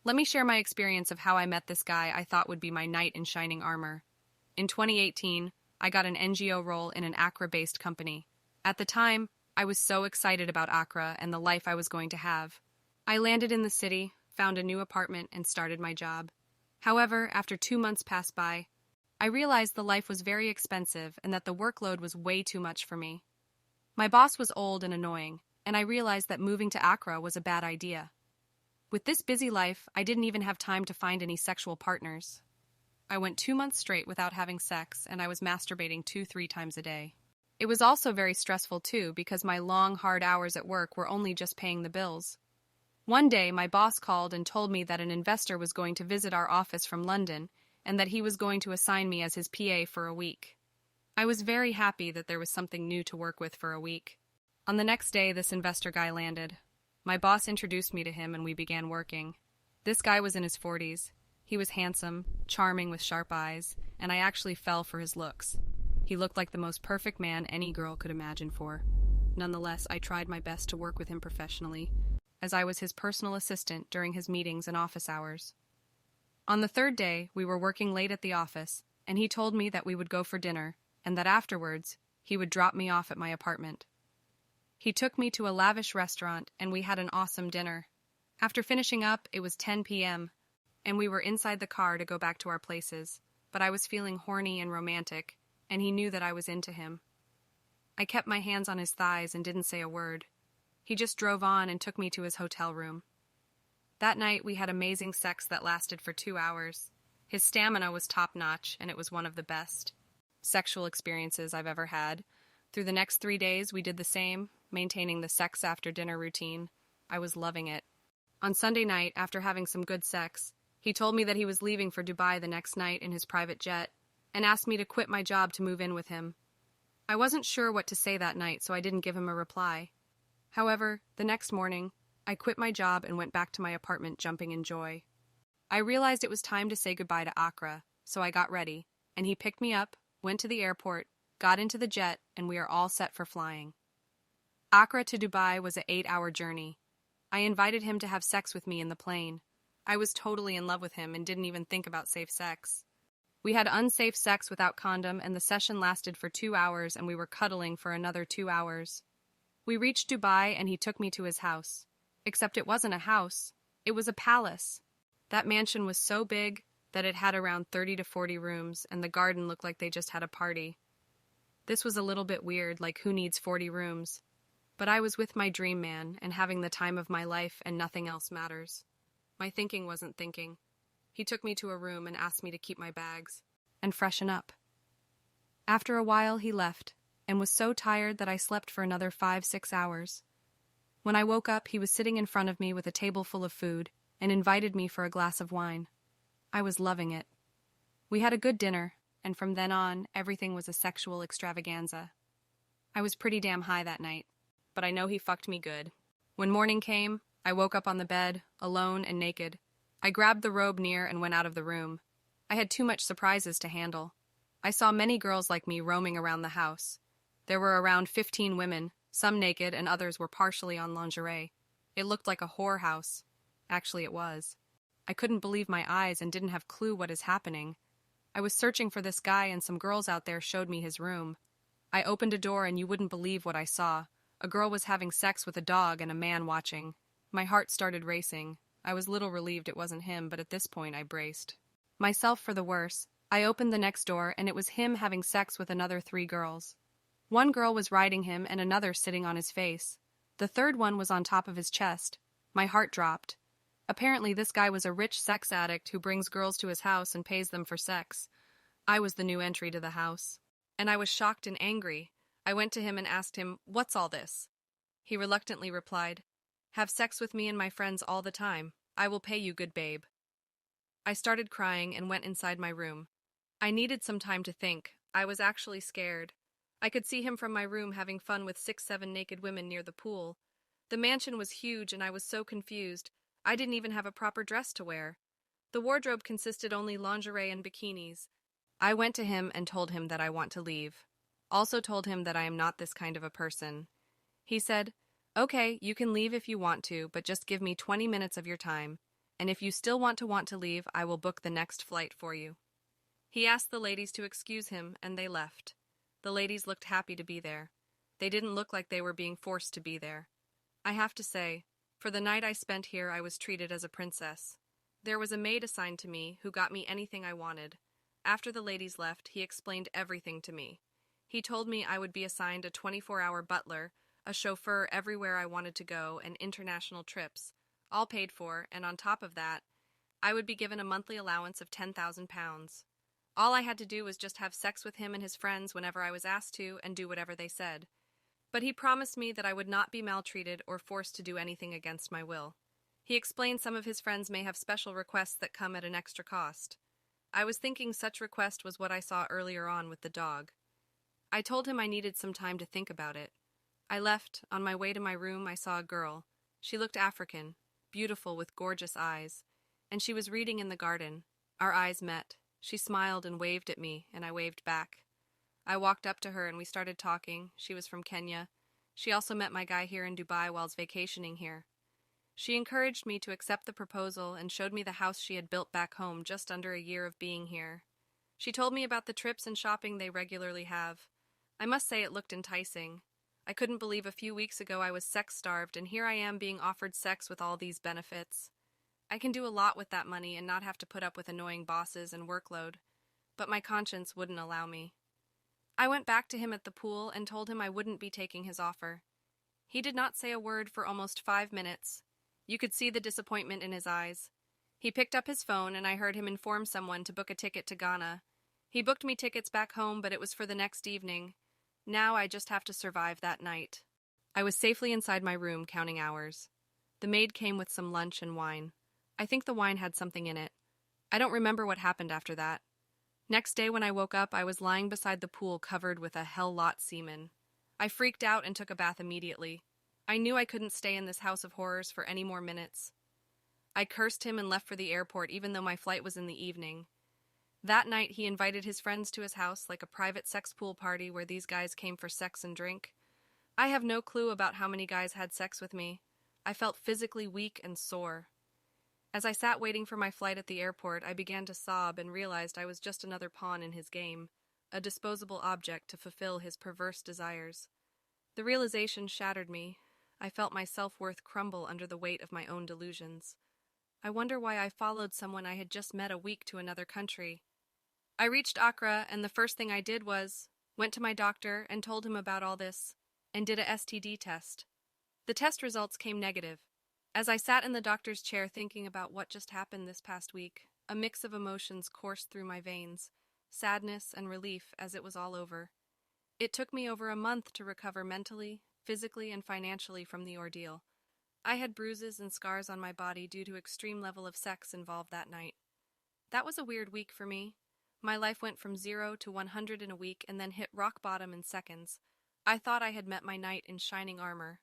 Let me share my experience of how I met this guy I thought would be my knight in shining armor. In 2018, I got an NGO role in an Accra-based company. At the time, I was so excited about Accra and the life I was going to have. I landed in the city, found a new apartment, and started my job. However, after 2 months passed by, I realized the life was very expensive and that the workload was way too much for me. My boss was old and annoying, and I realized that moving to Accra was a bad idea. With this busy life, I didn't even have time to find any sexual partners. I went 2 months straight without having sex, and I was masturbating 2-3 times a day. It was also very stressful too because my long, hard hours at work were only just paying the bills. One day, my boss called and told me that an investor was going to visit our office from London and that he was going to assign me as his PA for a week. I was very happy that there was something new to work with for a week. On the next day, this investor guy landed. My boss introduced me to him and we began working. This guy was in his 40s. He was handsome, charming with sharp eyes, and I actually fell for his looks. He looked like the most perfect man any girl could imagine for. Nonetheless, I tried my best to work with him professionally, as I was his personal assistant during his meetings and office hours. On the third day, we were working late at the office, and he told me that we would go for dinner, and that afterwards, he would drop me off at my apartment. He took me to a lavish restaurant, and we had an awesome dinner. After finishing up, it was 10 p.m., and we were inside the car to go back to our places, but I was feeling horny and romantic, and he knew that I was into him. I kept my hands on his thighs and didn't say a word. He just drove on and took me to his hotel room. That night, we had amazing sex that lasted for 2 hours. His stamina was top-notch, and it was one of the best sexual experiences I've ever had. Through the next 3 days, we did the same, maintaining the sex after dinner routine. I was loving it. On Sunday night, after having some good sex, he told me that he was leaving for Dubai the next night in his private jet, and asked me to quit my job to move in with him. I wasn't sure what to say that night, so I didn't give him a reply. However, the next morning, I quit my job and went back to my apartment jumping in joy. I realized it was time to say goodbye to Accra, so I got ready, and he picked me up, went to the airport, got into the jet, and we are all set for flying. Accra to Dubai was an 8-hour journey. I invited him to have sex with me in the plane. I was totally in love with him and didn't even think about safe sex. We had unsafe sex without condom, and the session lasted for 2 hours, and we were cuddling for another 2 hours. We reached Dubai, and he took me to his house. Except it wasn't a house. It was a palace. That mansion was so big that it had around 30 to 40 rooms, and the garden looked like they just had a party. This was a little bit weird, like who needs 40 rooms? But I was with my dream man and having the time of my life, and nothing else matters. My thinking wasn't thinking. He took me to a room and asked me to keep my bags and freshen up. After a while, he left and was so tired that I slept for another 5-6 hours. When I woke up, he was sitting in front of me with a table full of food and invited me for a glass of wine. I was loving it. We had a good dinner, and from then on, everything was a sexual extravaganza. I was pretty damn high that night, but I know he fucked me good. When morning came, I woke up on the bed, alone and naked. I grabbed the robe near and went out of the room. I had too much surprises to handle. I saw many girls like me roaming around the house. There were around 15 women, some naked and others were partially on lingerie. It looked like a whorehouse. Actually, it was. I couldn't believe my eyes and didn't have clue what is happening. I was searching for this guy and some girls out there showed me his room. I opened a door and you wouldn't believe what I saw. A girl was having sex with a dog and a man watching. My heart started racing. I was little relieved it wasn't him, but at this point I braced myself for the worst. I opened the next door and it was him having sex with another 3 girls. One girl was riding him and another sitting on his face. The third one was on top of his chest. My heart dropped. Apparently this guy was a rich sex addict who brings girls to his house and pays them for sex. I was the new entry to the house. And I was shocked and angry. I went to him and asked him, "What's all this?" He reluctantly replied, "Have sex with me and my friends all the time. I will pay you, good babe." I started crying and went inside my room. I needed some time to think. I was actually scared. I could see him from my room having fun with 6-7 naked women near the pool. The mansion was huge and I was so confused. I didn't even have a proper dress to wear. The wardrobe consisted only lingerie and bikinis. I went to him and told him that I want to leave. Also told him that I am not this kind of a person. He said, "Okay, you can leave if you want to, but just give me 20 minutes of your time. and if you still want to leave, I will book the next flight for you." He asked the ladies to excuse him, and they left. The ladies looked happy to be there. They didn't look like they were being forced to be there. I have to say, for the night I spent here, I was treated as a princess. There was a maid assigned to me who got me anything I wanted. After the ladies left, he explained everything to me. He told me I would be assigned a 24-hour butler, a chauffeur everywhere I wanted to go, and international trips, all paid for, and on top of that, I would be given a monthly allowance of £10,000. All I had to do was just have sex with him and his friends whenever I was asked to and do whatever they said. But he promised me that I would not be maltreated or forced to do anything against my will. He explained some of his friends may have special requests that come at an extra cost. I was thinking such request was what I saw earlier on with the dog. I told him I needed some time to think about it. I left. On my way to my room, I saw a girl. She looked African, beautiful with gorgeous eyes, and she was reading in the garden. Our eyes met. She smiled and waved at me, and I waved back. I walked up to her and we started talking. She was from Kenya. She also met my guy here in Dubai while vacationing here. She encouraged me to accept the proposal and showed me the house she had built back home just under a year of being here. She told me about the trips and shopping they regularly have. I must say it looked enticing. I couldn't believe a few weeks ago I was sex-starved, and here I am being offered sex with all these benefits. I can do a lot with that money and not have to put up with annoying bosses and workload, but my conscience wouldn't allow me. I went back to him at the pool and told him I wouldn't be taking his offer. He did not say a word for almost 5 minutes. You could see the disappointment in his eyes. He picked up his phone and I heard him inform someone to book a ticket to Ghana. He booked me tickets back home, but it was for the next evening. Now I just have to survive that night. I was safely inside my room counting hours. The maid came with some lunch and wine. I think the wine had something in it. I don't remember what happened after that. Next day when I woke up, I was lying beside the pool covered with a hell lot semen. I freaked out and took a bath immediately. I knew I couldn't stay in this house of horrors for any more minutes. I cursed him and left for the airport even though my flight was in the evening. That night he invited his friends to his house like a private sex pool party where these guys came for sex and drink. I have no clue about how many guys had sex with me. I felt physically weak and sore. As I sat waiting for my flight at the airport, I began to sob and realized I was just another pawn in his game, a disposable object to fulfill his perverse desires. The realization shattered me. I felt my self-worth crumble under the weight of my own delusions. I wonder why I followed someone I had just met a week to another country. I reached Accra, and the first thing I did went to my doctor and told him about all this, and did a STD test. The test results came negative. As I sat in the doctor's chair thinking about what just happened this past week, a mix of emotions coursed through my veins, sadness and relief as it was all over. It took me over a month to recover mentally, physically, and financially from the ordeal. I had bruises and scars on my body due to extreme level of sex involved that night. That was a weird week for me. My life went from 0 to 100 in a week and then hit rock bottom in seconds. I thought I had met my knight in shining armor,